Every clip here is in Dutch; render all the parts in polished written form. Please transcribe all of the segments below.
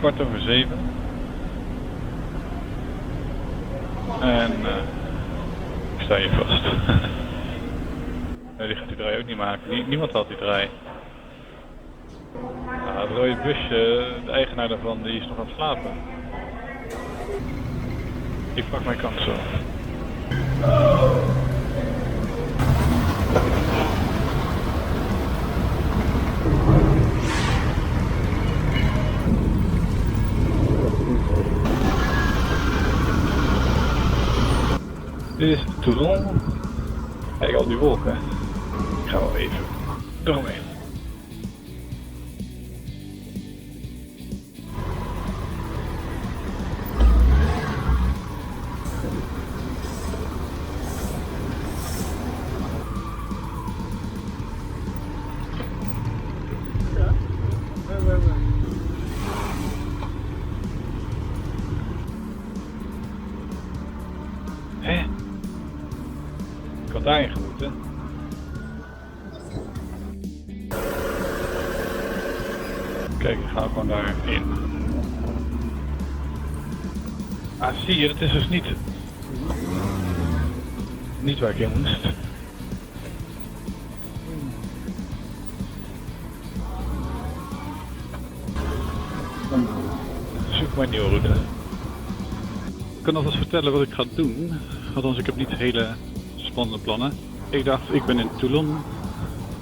is 7:15. En ik sta hier vast. Nee, die gaat die draai ook niet maken. Niemand had die draai. Nou, het rode busje, de eigenaar daarvan, die is nog aan het slapen. Ik pak mijn kans zo. Dit is Toulon. Kijk al die wolken. Ik ga wel even eromheen. Hé? Ik had daarin gemoeten. Kijk, ik ga gewoon daarin. Ah, zie je, dat is dus niet waar ik in moest. Zoek maar een nieuwe route. Ik kan alvast vertellen wat ik ga doen. Althans, ik heb niet hele spannende plannen. Ik dacht, ik ben in Toulon.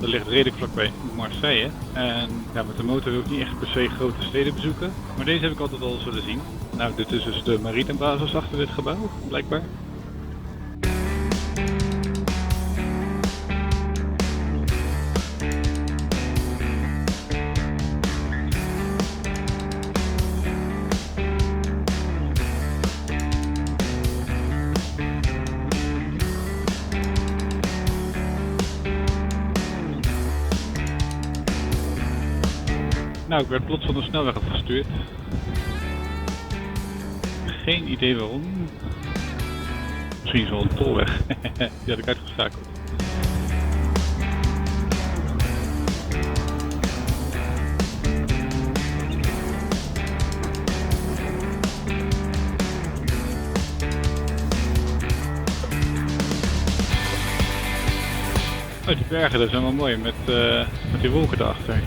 Dat ligt redelijk vlakbij Marseille. En ja, met de motor wil ik niet echt per se grote steden bezoeken. Maar deze heb ik altijd al zullen zien. Nou, dit is dus de Maritime basis achter dit gebouw, blijkbaar. Nou, ik werd plots van de snelweg afgestuurd. Geen idee waarom. Misschien is wel een tolweg. Die had ik uitgeschakeld. Oh, die bergen daar zijn wel mooi met die wolken erachter.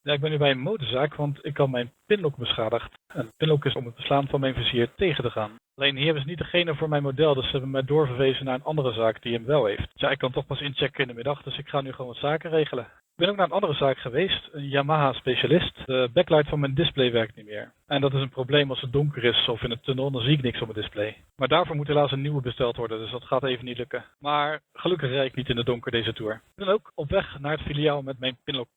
Ja, ik ben nu bij een motorzaak, want ik had mijn pinlock beschadigd. En pinlock is om het beslaan van mijn vizier tegen te gaan. Alleen hier is niet degene voor mijn model, dus ze hebben mij doorverwezen naar een andere zaak die hem wel heeft. Dus ja, ik kan toch pas inchecken in de middag, dus ik ga nu gewoon wat zaken regelen. Ik ben ook naar een andere zaak geweest, een Yamaha specialist. De backlight van mijn display werkt niet meer. En dat is een probleem als het donker is of in een tunnel, dan zie ik niks op mijn display. Maar daarvoor moet helaas een nieuwe besteld worden, dus dat gaat even niet lukken. Maar gelukkig rijd ik niet in het donker deze tour. Ik ben ook op weg naar het filiaal met mijn pinlock.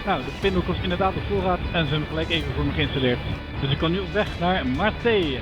Nou, de pinlock was inderdaad op voorraad en ze hebben gelijk even voor me geïnstalleerd. Dus ik kan nu op weg naar Marseille.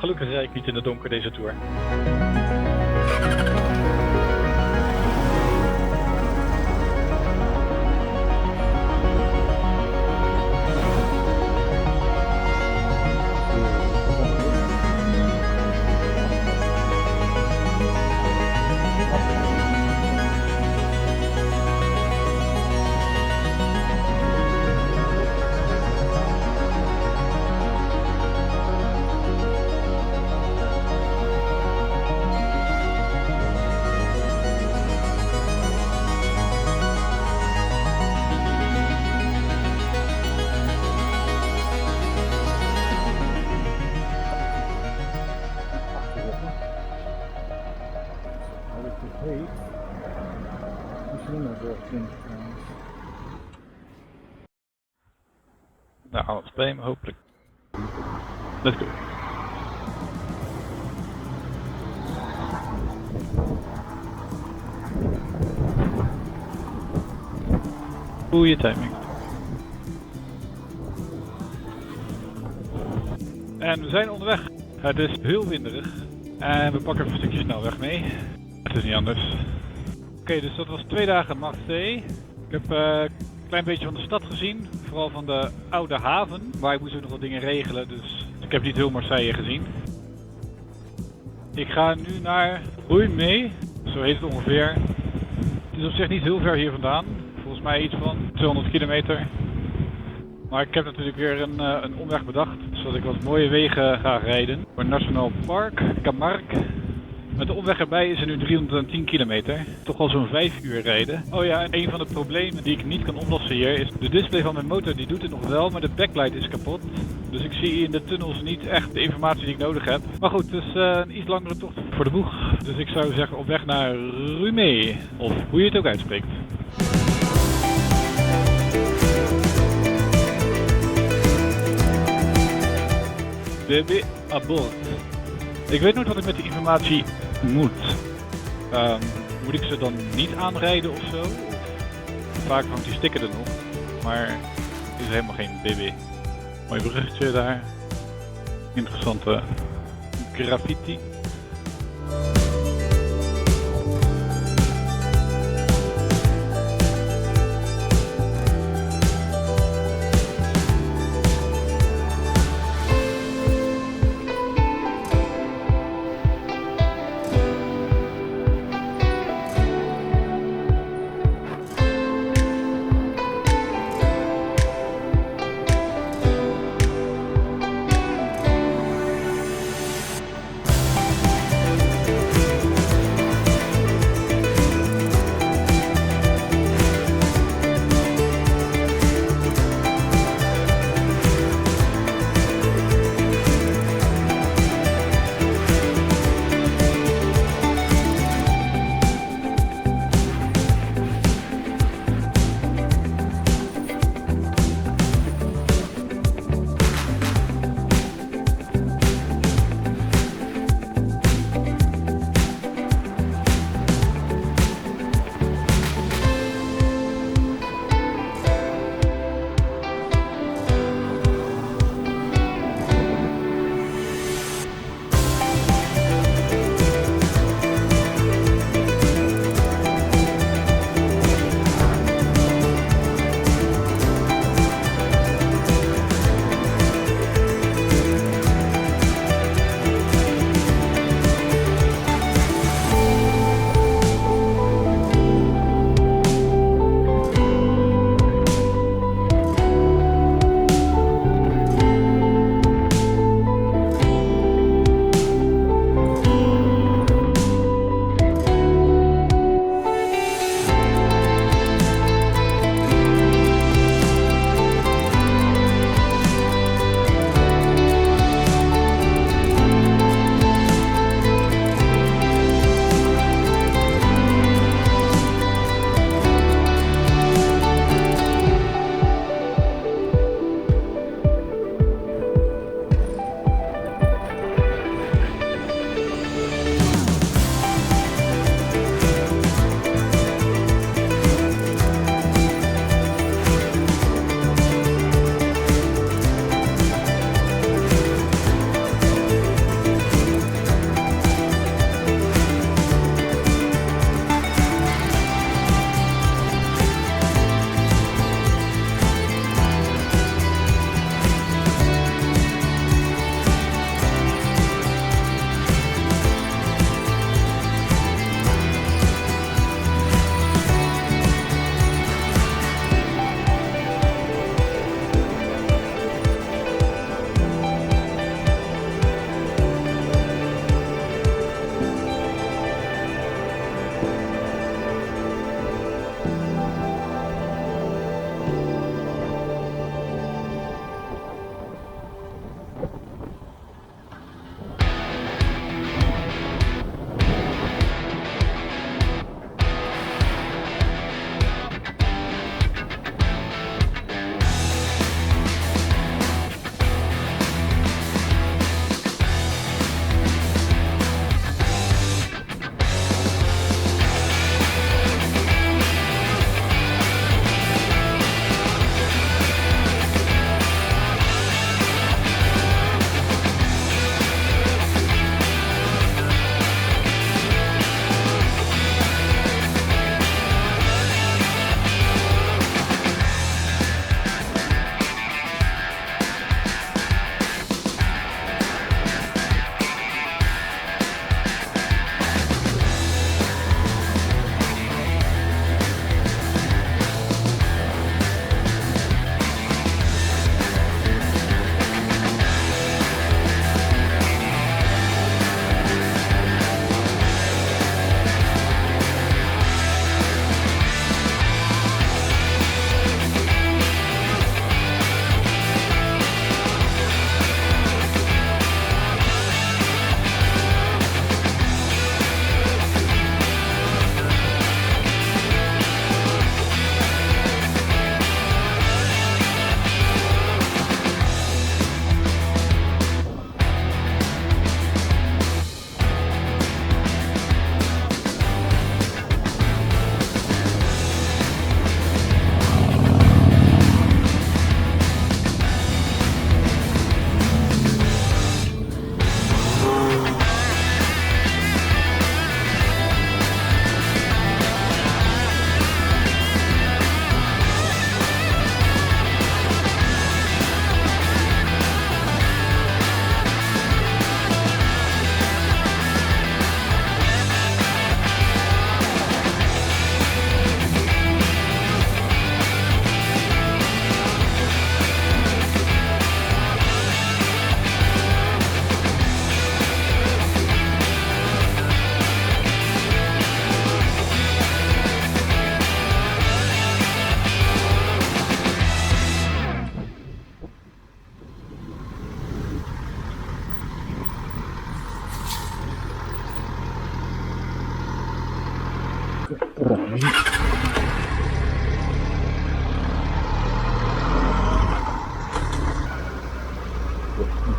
Gelukkig rijd ik niet in de donker deze tour. Nou, alles bij me, hopelijk. Let's go. Goeie timing. En we zijn onderweg. Het is heel winderig. En we pakken even een stukje snelweg mee. Het is niet anders. Oké, dus dat was 2 dagen Marseille. Ik heb een klein beetje van de stad gezien. Vooral van de oude haven. Maar ik moest ook nog wat dingen regelen. Dus ik heb niet heel Marseille gezien. Ik ga nu naar Ruymé. Zo heet het ongeveer. Het is op zich niet heel ver hier vandaan. Volgens mij iets van 200 kilometer. Maar ik heb natuurlijk weer een omweg bedacht. Zodat ik wat mooie wegen ga rijden. Voor Nationaal Park Camargue. Met de omweg erbij is er nu 310 kilometer. Toch al zo'n 5 uur rijden. Oh ja, en een van de problemen die ik niet kan oplossen hier is... De display van mijn motor die doet het nog wel, maar de backlight is kapot. Dus ik zie in de tunnels niet echt de informatie die ik nodig heb. Maar goed, het is een iets langere tocht voor de boeg. Dus ik zou zeggen op weg naar Ruymé. Of hoe je het ook uitspreekt. Bébé à bord. Ik weet nooit wat ik met die informatie moet. Moet ik ze dan niet aanrijden of zo? Vaak hangt die sticker er nog. Maar het is helemaal geen BB. Mooi bruggetje daar. Interessante graffiti.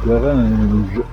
Garen,